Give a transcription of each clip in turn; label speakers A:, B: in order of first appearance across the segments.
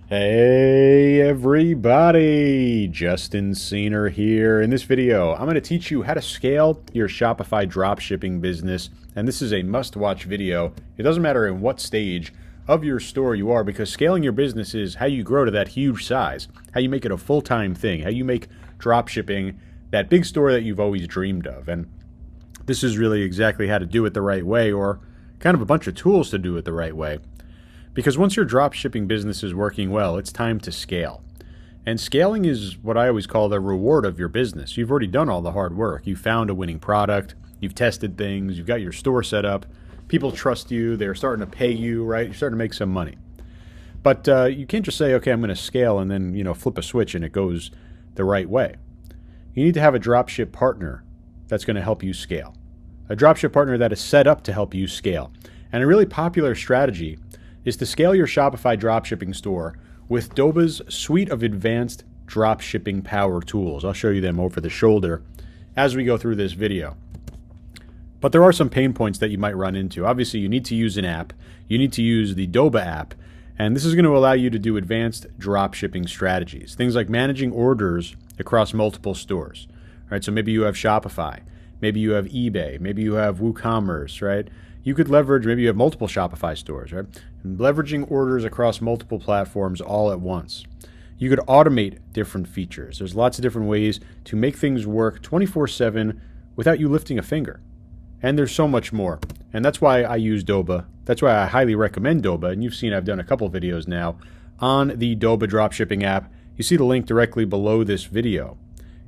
A: Hey everybody, Justin Cena here. In this video, I'm going to teach you how to scale your Shopify dropshipping business. And this is a must-watch video. It doesn't matter in what stage of your store you are, because scaling your business is how you grow to that huge size, how you make it a full-time thing, how you make dropshipping that big store that you've always dreamed of. And this is really exactly how to do it the right way, or kind of a bunch of tools to do it the right way. Because once your drop shipping business is working well, it's time to scale. And scaling is what I always call the reward of your business. You've already done all the hard work. You found a winning product. You've tested things. You've got your store set up. People trust you. They're starting to pay you, right? You're starting to make some money. But you can't just say, okay, I'm going to scale and then, flip a switch and it goes the right way. You need to have a dropship partner that's going to help you scale. A dropship partner that is set up to help you scale. And a really popular strategy is to scale your Shopify dropshipping store with Doba's suite of advanced dropshipping power tools. I'll show you them over the shoulder as we go through this video. But there are some pain points that you might run into. Obviously, you need to use an app. You need to use the Doba app. And this is going to allow you to do advanced dropshipping strategies. Things like managing orders across multiple stores. Right? So maybe you have Shopify. Maybe you have eBay. Maybe you have WooCommerce, right? You could leverage, maybe you have multiple Shopify stores, right? And leveraging orders across multiple platforms all at once. You could automate different features. There's lots of different ways to make things work 24/7 without you lifting a finger. And there's so much more. And that's why I use Doba. That's why I highly recommend Doba. And you've seen I've done a couple videos now on the Doba dropshipping app. You see the link directly below this video.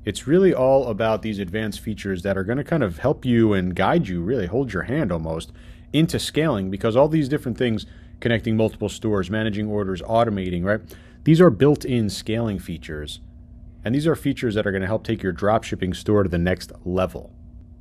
A: It's really all about these advanced features that are going to kind of help you and guide you, really hold your hand almost, into scaling, because all these different things, connecting multiple stores, managing orders, automating, right? These are built-in scaling features, and these are features that are going to help take your dropshipping store to the next level.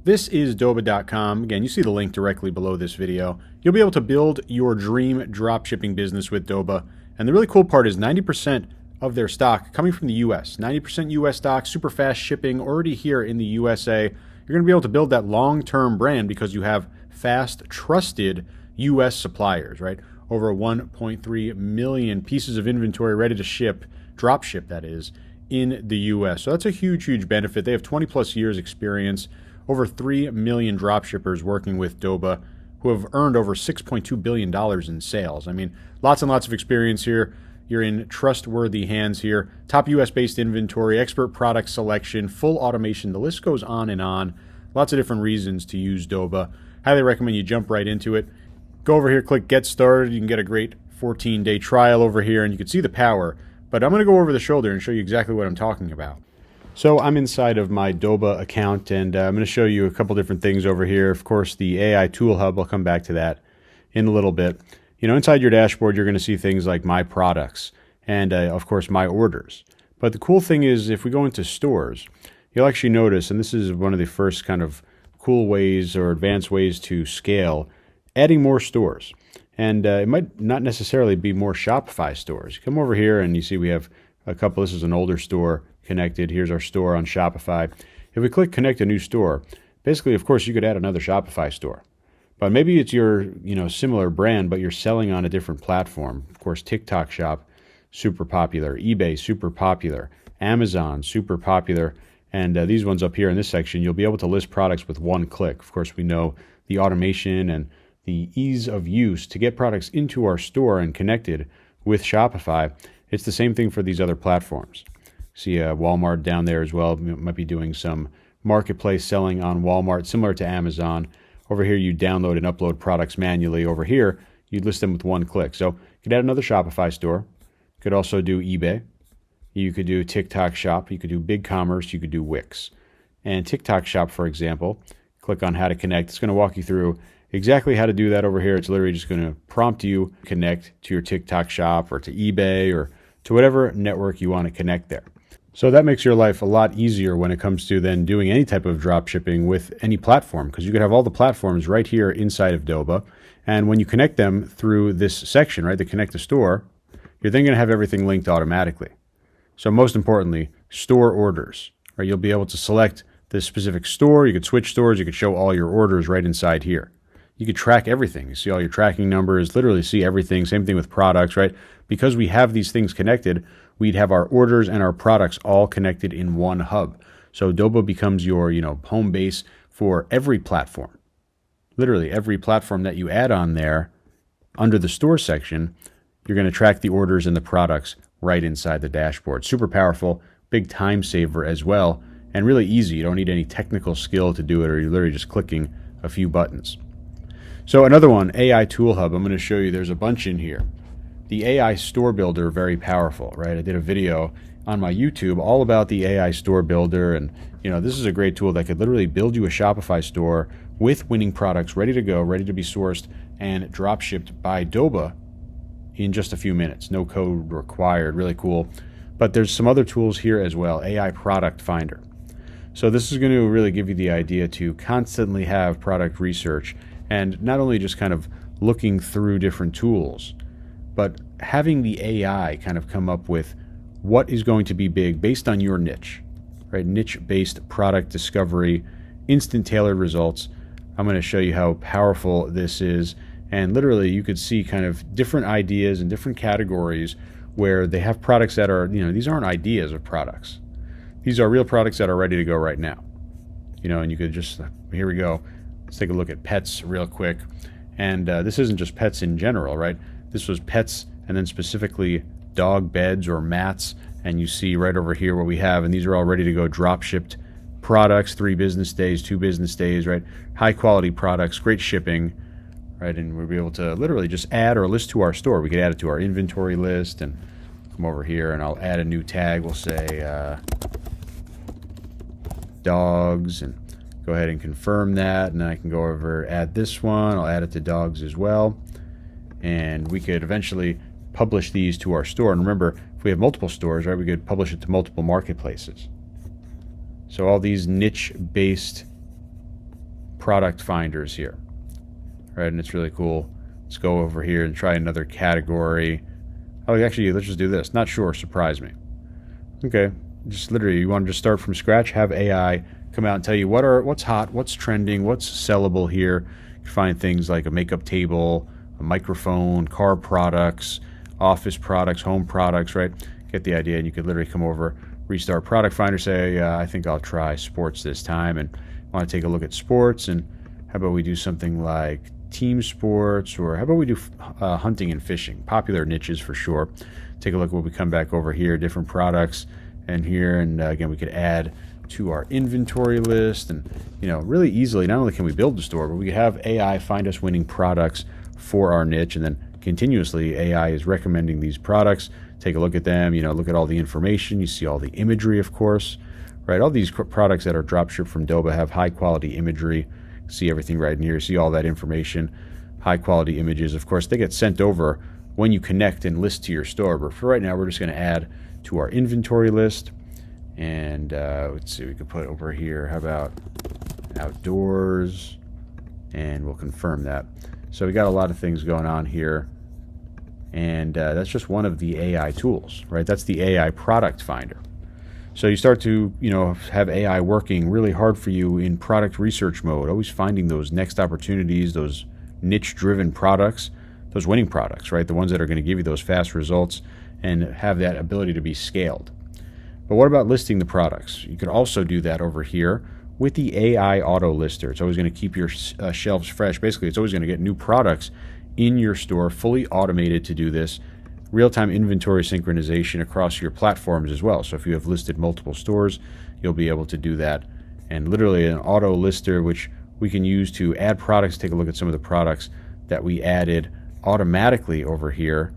A: This is Doba.com. Again, you see the link directly below this video. You'll be able to build your dream dropshipping business with Doba, and the really cool part is 90% of their stock coming from the US. 90% US stock, super fast shipping, already here in the USA. You're going to be able to build that long-term brand because you have fast, trusted US suppliers, right? Over 1.3 million pieces of inventory ready to ship, drop ship that is, in the US. So that's a huge, huge benefit. They have 20 plus years experience, over 3 million drop shippers working with Doba who have earned over $6.2 billion in sales. I mean, lots and lots of experience here. You're in trustworthy hands here. Top US-based inventory, expert product selection, full automation. The list goes on and on. Lots of different reasons to use Doba. Highly recommend you jump right into it. Go over here, click Get Started. You can get a great 14-day trial over here, and you can see the power. But I'm going to go over the shoulder and show you exactly what I'm talking about. So I'm inside of my Doba account, and I'm going to show you a couple different things over here. Of course, the AI Tool Hub, I'll come back to that in a little bit. Inside your dashboard, you're going to see things like My Products and, of course, My Orders. But the cool thing is, if we go into stores, you'll actually notice, and this is one of the first kind of cool ways or advanced ways to scale, adding more stores. And it might not necessarily be more Shopify stores. Come over here and you see we have a couple. This is an older store connected. Here's our store on Shopify. If we click Connect a New Store, basically, of course, you could add another Shopify store. But maybe it's your, similar brand, but you're selling on a different platform. Of course, TikTok Shop, super popular. eBay, super popular. Amazon, super popular. And these ones up here in this section, you'll be able to list products with one click. Of course, we know the automation and the ease of use to get products into our store and connected with Shopify. It's the same thing for these other platforms. See Walmart down there as well. Might be doing some marketplace selling on Walmart, similar to Amazon. Over here, you download and upload products manually. Over here, you'd list them with one click. So you could add another Shopify store. You could also do eBay. You could do TikTok Shop. You could do BigCommerce. You could do Wix. And TikTok Shop, for example, click on How to Connect. It's going to walk you through exactly how to do that over here. It's literally just going to prompt you connect to your TikTok Shop or to eBay or to whatever network you want to connect there. So that makes your life a lot easier when it comes to then doing any type of drop shipping with any platform, because you could have all the platforms right here inside of Doba. And when you connect them through this section, right, the Connect to Store, you're then going to have everything linked automatically. So most importantly, store orders, right? You'll be able to select the specific store. You could switch stores. You could show all your orders right inside here. you could track everything. You see all your tracking numbers, literally see everything. Same thing with products, right? Because we have these things connected, we'd have our orders and our products all connected in one hub. So Doba becomes your, home base for every platform. Literally every platform that you add on there under the store section, you're going to track the orders and the products right inside the dashboard. Super powerful, big time saver as well, and really easy. You don't need any technical skill to do it, or you're literally just clicking a few buttons. So another one, AI Tool Hub. I'm going to show you, there's a bunch in here. The AI Store Builder, very powerful, right? I did a video on my YouTube all about the AI Store Builder, and this is a great tool that could literally build you a Shopify store with winning products ready to go, ready to be sourced and drop shipped by Doba in just a few minutes. No code required, really cool. But there's some other tools here as well, AI Product Finder. So this is going to really give you the idea to constantly have product research, and not only just kind of looking through different tools, but having the AI kind of come up with what is going to be big based on your niche, right? Niche-based product discovery, instant tailored results. I'm going to show you how powerful this is. And literally you could see kind of different ideas and different categories where they have products that are, these aren't ideas of products. These are real products that are ready to go right now. And you could just, here we go. Let's take a look at pets real quick. And this isn't just pets in general, right? This was pets and then specifically dog beds or mats. And you see right over here what we have. And these are all ready to go, drop shipped products, 3 business days, 2 business days, right? High quality products, great shipping, right? And we'll be able to literally just add or list to our store. We could add it to our inventory list, and come over here and I'll add a new tag. We'll say dogs, and go ahead and confirm that. And then I can go over, add this one. I'll add it to dogs as well. And we could eventually publish these to our store. And remember, if we have multiple stores, right, we could publish it to multiple marketplaces. So all these niche-based product finders here, right? And it's really cool. Let's go over here and try another category. Oh, actually, let's just do this. Not sure, surprise me. Okay, just literally, you want to just start from scratch, have AI come out and tell you what's hot, what's trending, what's sellable here. You can find things like a makeup table, a microphone, car products, office products, home products, right? Get the idea, and you could literally come over, restart Product Finder, say, I think I'll try sports this time, and want to take a look at sports, and how about we do something like team sports, or how about we do hunting and fishing, popular niches for sure. Take a look when we come back over here, different products, and here, and again, we could add to our inventory list, and really easily, not only can we build the store, but we could have AI find us winning products for our niche, and then continuously AI is recommending these products. Take a look at them, look at all the information. You see all the imagery, of course, right? All these products that are drop shipped from Doba have high quality imagery. See everything right in here. See all that information, high quality images. Of course, they get sent over when you connect and list to your store. But for right now, we're just going to add to our inventory list. And let's see, we could put over here, how about outdoors? And we'll confirm that. So we got a lot of things going on here. And that's just one of the AI tools, right? That's the AI Product Finder. So you start to, have AI working really hard for you in product research mode, always finding those next opportunities, those niche-driven products, those winning products, right? The ones that are going to give you those fast results and have that ability to be scaled. But what about listing the products? You could also do that over here with the AI Auto Lister. It's always going to keep your shelves fresh. Basically, it's always going to get new products in your store, fully automated to do this. Real-time inventory synchronization across your platforms as well. So if you have listed multiple stores, you'll be able to do that. And literally an auto lister, which we can use to add products. Take a look at some of the products that we added automatically over here.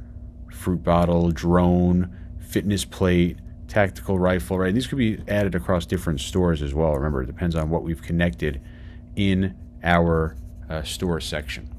A: Fruit bottle, drone, fitness plate, tactical rifle, right? These could be added across different stores as well. Remember, it depends on what we've connected in our store section.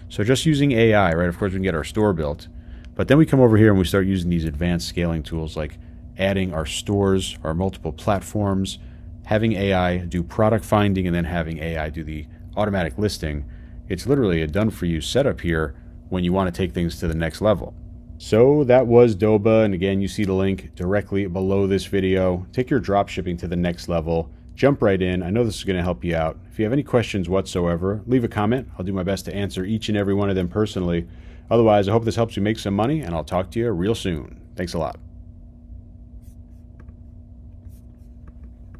A: So just using AI, right? Of course, we can get our store built. But then we come over here and we start using these advanced scaling tools like adding our stores, our multiple platforms, having AI do product finding, and then having AI do the automatic listing. It's literally a done-for-you setup here when you want to take things to the next level. So that was Doba, and again, you see the link directly below this video. Take your drop shipping to the next level. Jump right in. I know this is going to help you out. If you have any questions whatsoever, leave a comment. I'll do my best to answer each and every one of them personally. Otherwise, I hope this helps you make some money, and I'll talk to you real soon. Thanks a lot.